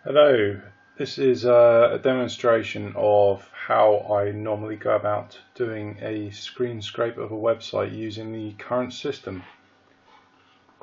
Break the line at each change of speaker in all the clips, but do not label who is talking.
Hello, this is a demonstration of how I normally go about doing a screen scrape of a website using the current system.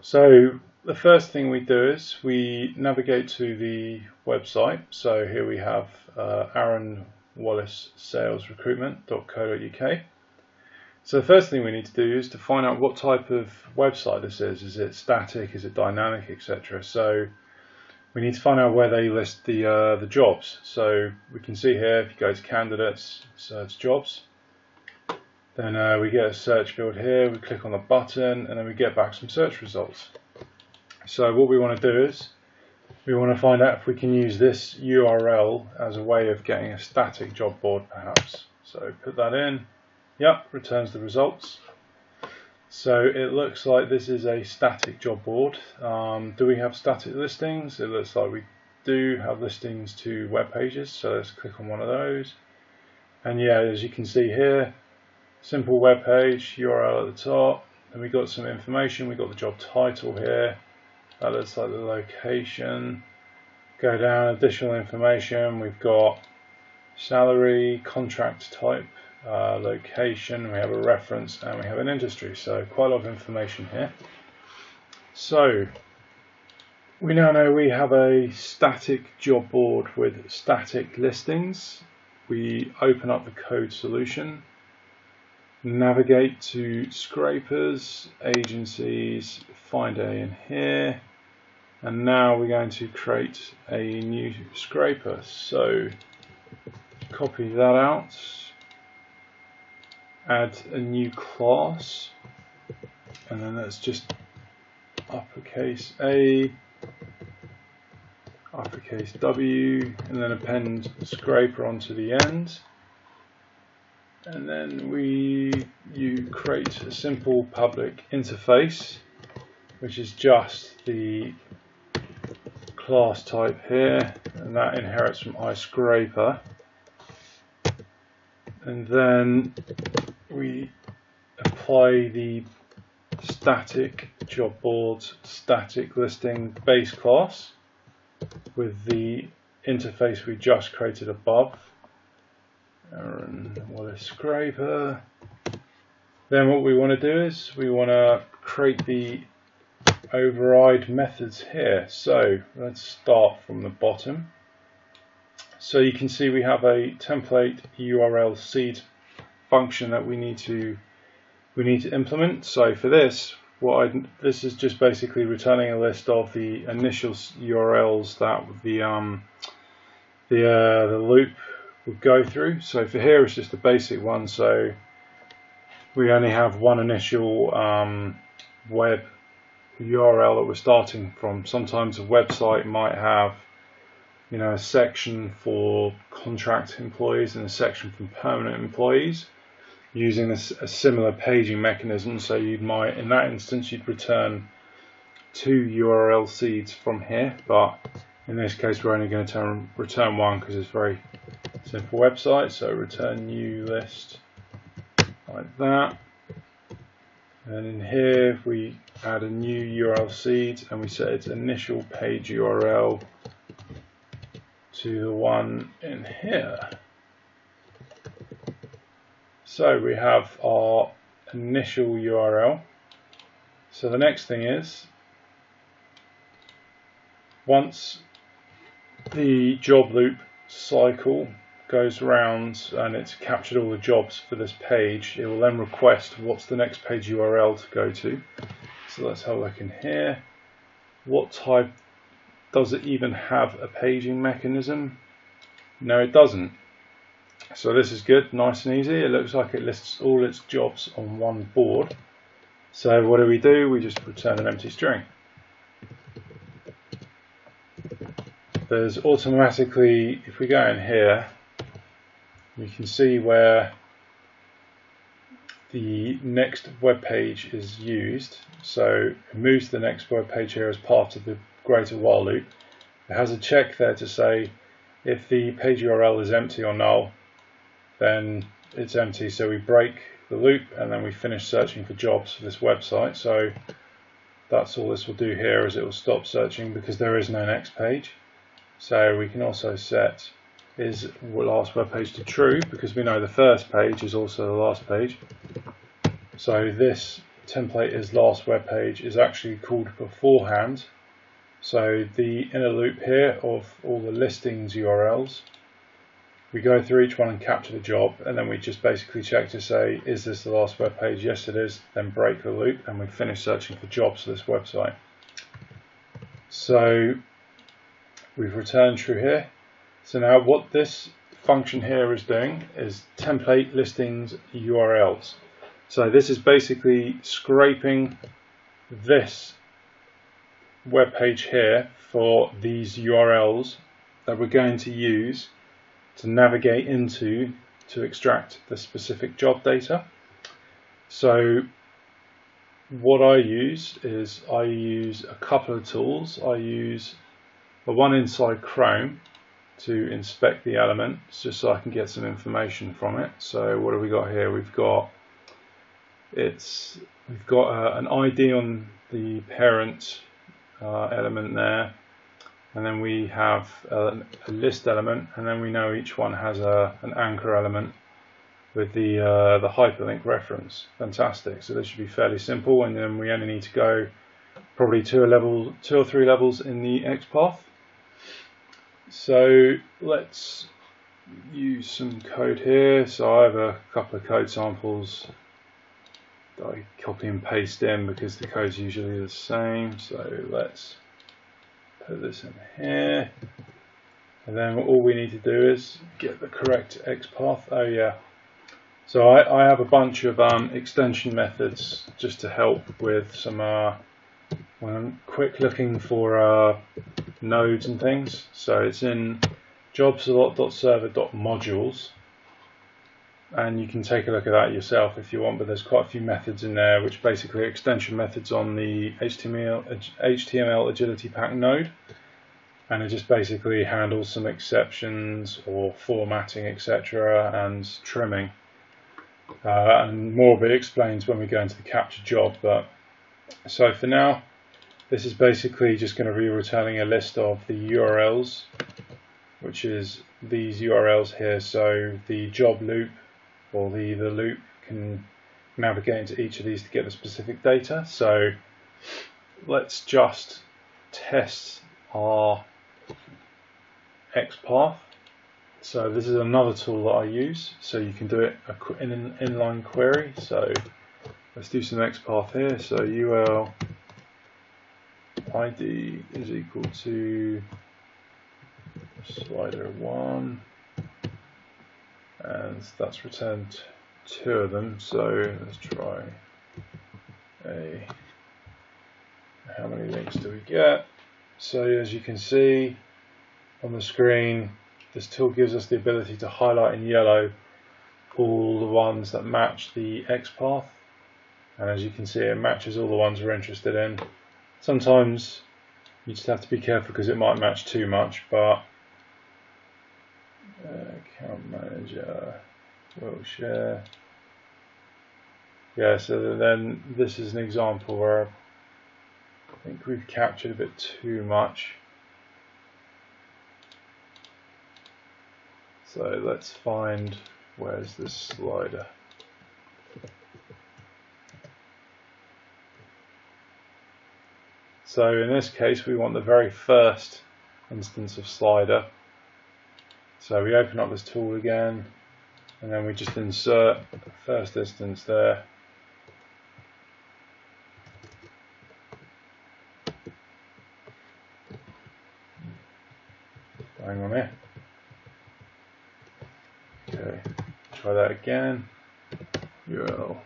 So the first thing we do is we navigate to the website. So here we have aaronwallacesalesrecruitment.co.uk. So the first thing we need to do is to find out what type of website this is. Is it static, is it dynamic, etc. So we need to find out where they list the jobs. So we can see here, if you go to candidates, search jobs, then we get a search field here, we click on the button and then we get back some search results. So what we want to do is we want to find out if we can use this URL as a way of getting a static job board perhaps. So put that in, yep, returns the results. So it looks like this is a static job board. Do we have static listings? It looks like we do have listings to web pages, so let's click on one of those. And yeah, as you can see here, simple web page, URL at the top, and we got some information. We got the job title here. That looks like the location. Go down, additional information. We've got salary, contract type, location, we have a reference, and we have an industry. So quite a lot of information here. So we now know we have a static job board with static listings. We open up the code solution, navigate to scrapers, agencies, find a in here, and now we're going to create a new scraper. So copy that out, add a new class, and then let's just uppercase A, uppercase W, and then append scraper onto the end. And then you create a simple public interface, which is just the class type here, and that inherits from iScraper. And then we apply the static job boards static listing base class with the interface we just created above. Aaron Wallace Scraper. Then what we want to do is we want to create the override methods here. So let's start from the bottom. So you can see we have a template URL seed function that we need to implement. So for this, this is just basically returning a list of the initial URLs that the loop would go through. So for here it's just a basic one, so we only have one initial web URL that we're starting from. Sometimes a website might have, you know, a section for contract employees and a section for permanent employees, using a similar paging mechanism. So you might, in that instance, you'd return 2 URL seeds from here, but in this case we're only going to return one because it's a very simple website. So return new list like that, and in here we add a new URL seed and we set its initial page URL to the one in here. So we have our initial URL. So the next thing is, once the job loop cycle goes around and it's captured all the jobs for this page, it will then request what's the next page URL to go to. So let's have a look in here. What type? Does it even have a paging mechanism? No, it doesn't. So this is good, nice and easy. It looks like it lists all its jobs on one board. So what do? We just return an empty string. There's automatically, if we go in here, you can see where the next web page is used. So it moves to the next web page here as part of the greater while loop. It has a check there to say if the page URL is empty or null, then it's empty. So we break the loop and then we finish searching for jobs for this website. So that's all this will do here, is it will stop searching because there is no next page. So we can also set is last web page to true, because we know the first page is also the last page. So this template is last web page is actually called beforehand. So the inner loop here of all the listings URLs, we go through each one and capture the job, and then we just basically check to say, is this the last web page? Yes, it is. Then break the loop and we finish searching for jobs for this website. So we've returned true here. So now what this function here is doing is template listings URLs. So this is basically scraping this web page here for these URLs that we're going to use to navigate into to extract the specific job data. So what I use is I use a couple of tools. I use the one inside Chrome to inspect the element just so I can get some information from it. So what have we got here? We've got an ID on the parent element there, and then we have a list element, and then we know each one has an anchor element with the hyperlink reference. Fantastic. So this should be fairly simple, and then we only need to go probably two or three levels in the XPath. So let's use some code here. So I have a couple of code samples that I copy and paste in because the code's usually the same. So let's put this in here, and then all we need to do is get the correct XPath. Oh yeah. So I have a bunch of extension methods just to help with some when I'm quick looking for nodes and things. So it's in jobs.server.modules, and you can take a look at that yourself if you want, but there's quite a few methods in there which basically are extension methods on the HTML agility pack node, and it just basically handles some exceptions or formatting, etc., and trimming, and more of it explains when we go into the capture job. But so for now, this is basically just going to be returning a list of the URLs, which is these URLs here. So the job loop, or the loop, can navigate into each of these to get the specific data. So let's just test our XPath. So this is another tool that I use, so you can do it in an inline query. So let's do some XPath here. So UL ID is equal to slider 1, and that's returned 2 of them. So let's try how many links do we get? So as you can see on the screen, this tool gives us the ability to highlight in yellow all the ones that match the XPath, and as you can see, it matches all the ones we're interested in. Sometimes you just have to be careful because it might match too much, but account manager will share. Yeah, so then this is an example where I think we've captured a bit too much. So let's find, where's this slider? So in this case, we want the very first instance of slider. So we open up this tool again, and then we just insert the first instance there. Hang on here. Okay, try that again. URL.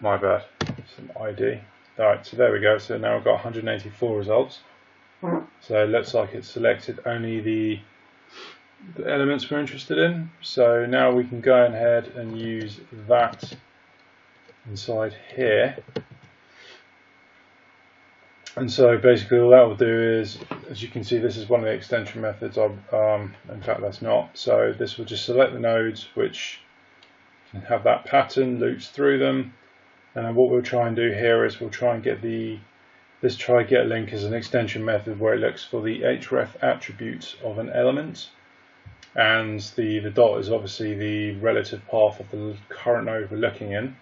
My bad, some ID. Alright, so there we go. So now we've got 184 results. So it looks like it's selected only the elements we're interested in. So now we can go ahead and use that inside here. And so basically all that will do is, as you can see, this is one of the extension methods. In fact, that's not. So this will just select the nodes which can have that pattern, loops through them. And then what we'll try and do here is we'll try and get this try get link as an extension method where it looks for the href attributes of an element. And the dot is obviously the relative path of the current node we're looking in.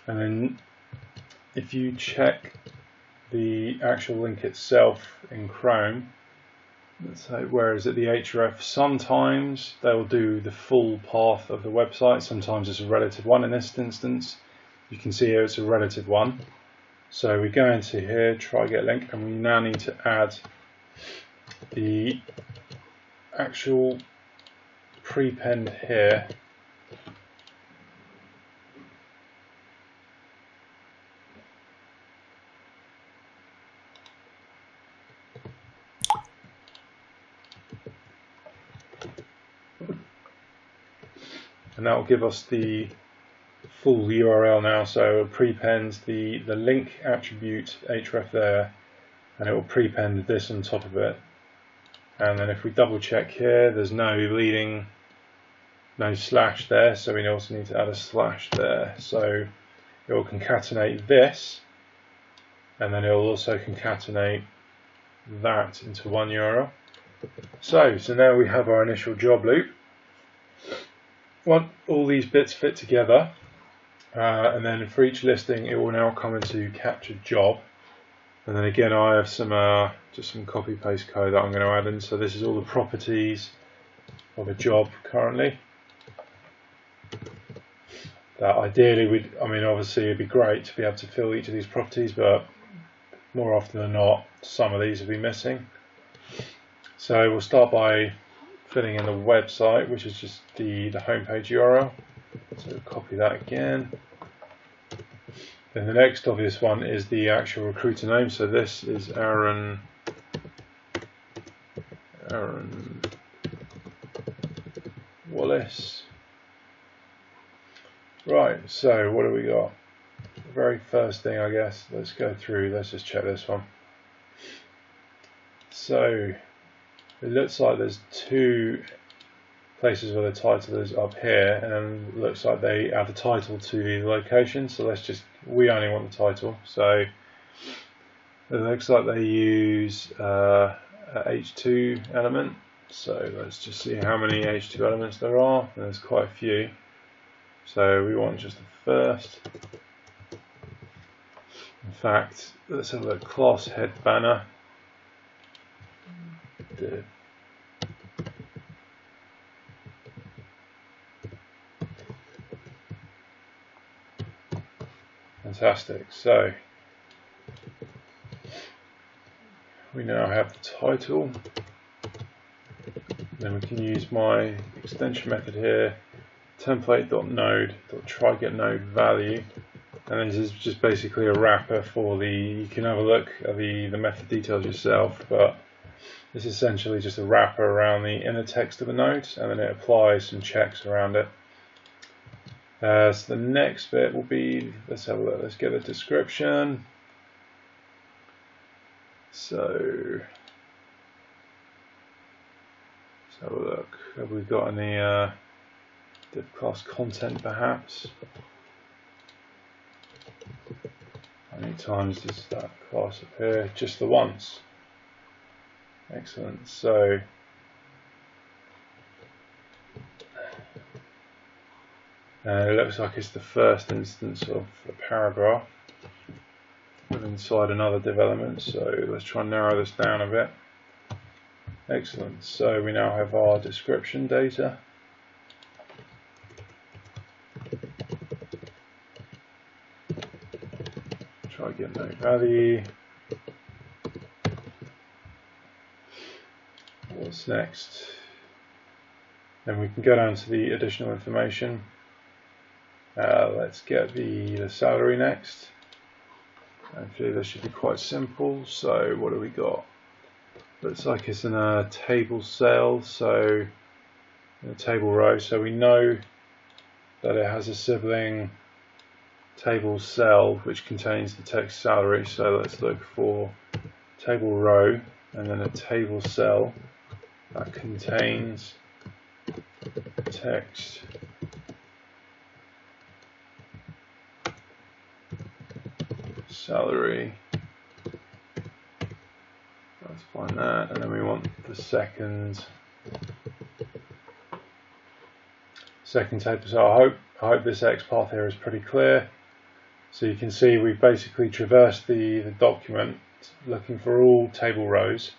And then if you check the actual link itself in Chrome, let's say, where is it, the href, sometimes they'll do the full path of the website, sometimes it's a relative one. In this instance, you can see here it's a relative one. So we go into here, try get link, and we now need to add the actual prepend here. And that will give us the full URL now. So it prepends the link attribute href there, and it will prepend this on top of it. And then if we double check here, there's no slash there, so we also need to add a slash there. So it will concatenate this, and then it will also concatenate that into one URL. So now we have our initial job loop. Once all these bits fit together, and then for each listing it will now come into captured job. And then again I have some just some copy paste code that I'm going to add in. So this is all the properties of a job currently. That ideally obviously it'd be great to be able to fill each of these properties, but more often than not some of these will be missing. So we'll start by filling in the website, which is just the homepage URL. So copy that again. Then the next obvious one is the actual recruiter name. So this is Aaron Wallace. Right, so what do we got? The very first thing, I guess, let's go through, let's just check this one. So it looks like there's two places where the title is up here, and it looks like they add the title to the location. So we only want the title. So it looks like they use a H2 element. So let's just see how many H2 elements there are. There's quite a few. So we want just the first. In fact, let's have a look. Class head banner. Fantastic. So we now have the title. Then we can use my extension method here, template.node.tryGetNodeValue, and this is just basically a wrapper for you can have a look at the method details yourself, but it's essentially just a wrapper around the inner text of a node, and then it applies some checks around it. So the next bit will be, let's have a look, let's get a description. So let's have a look, have we got any div class content perhaps? How many times does that class appear? Just the once. Excellent. So it looks like it's the first instance of a paragraph inside another development. So let's try and narrow this down a bit. Excellent. So we now have our description data. Try get no value. What's next? Then we can go down to the additional information. Let's get the salary next. Actually, this should be quite simple. So what do we got? Looks like it's in a table cell, so in a table row. So we know that it has a sibling table cell which contains the text salary. So let's look for table row and then a table cell that contains text salary. Let's find that, and then we want the second table. So I hope this XPath here is pretty clear. So you can see we've basically traversed the document looking for all table rows,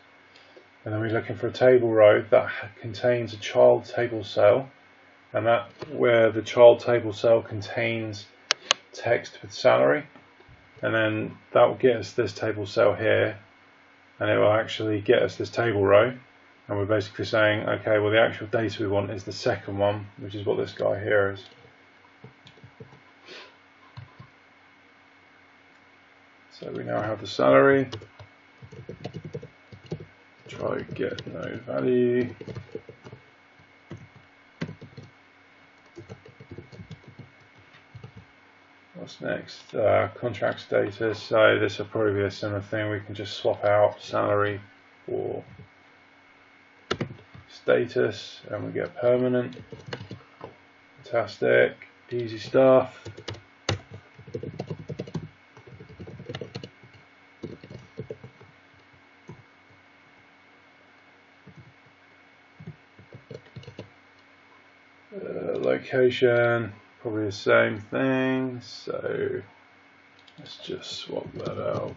and then we're looking for a table row that contains a child table cell, and that where the child table cell contains text with salary, and then that will get us this table cell here, and it will actually get us this table row. And we're basically saying, okay, well the actual data we want is the second one, which is what this guy here is. So we now have the salary. Try get no value. What's next? Contract status. So this will probably be a similar thing. We can just swap out salary for status and we get permanent. Fantastic, easy stuff. Location, probably the same thing, so let's just swap that out.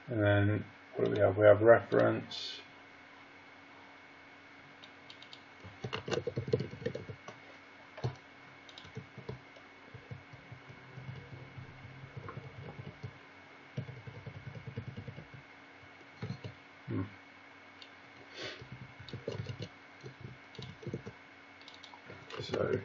And then what do we have? We have reference. So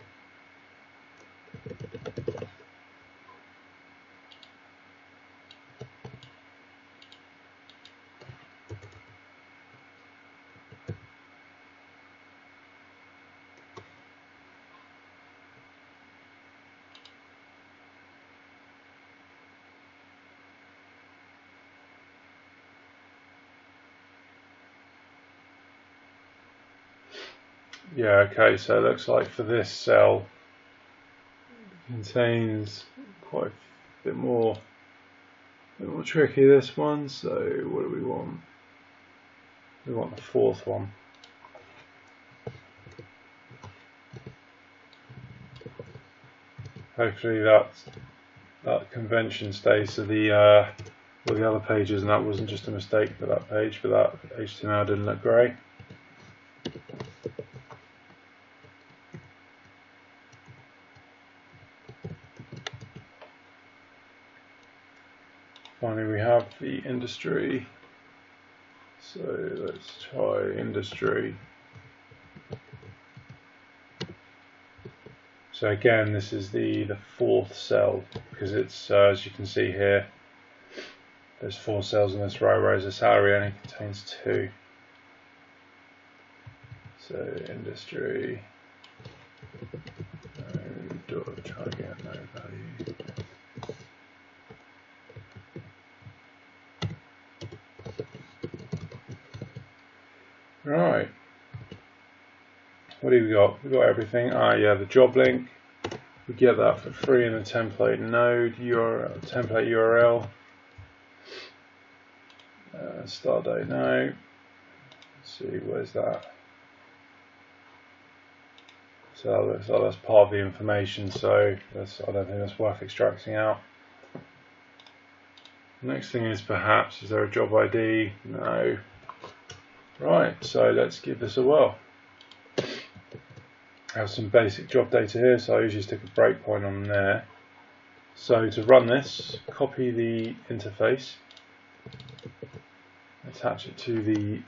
yeah, okay, so it looks like for this cell it contains quite a bit more tricky, this one. So what do we want? We want the fourth one. Hopefully that convention stays. So all the other pages, and that wasn't just a mistake for that page, but that HTML didn't look great. Finally, we have the industry. So let's try industry. So again, this is the fourth cell, because it's as you can see here, there's 4 cells in this row, whereas the salary only contains 2. So industry. Try to get no value. Right. What do we got? We've got everything. Yeah, the job link. We get that for free in the template node URL, template URL. Start date now. Let's see, where's that? So that's part of the information. So I don't think that's worth extracting out. Next thing is perhaps, is there a job ID? No. Right, so let's give this a whirl. have some basic job data here, so I usually stick a breakpoint on there. So to run this, copy the interface, attach it to the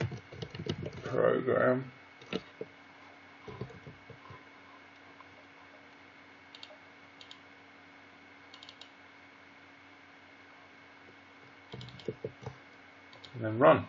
program, and then run.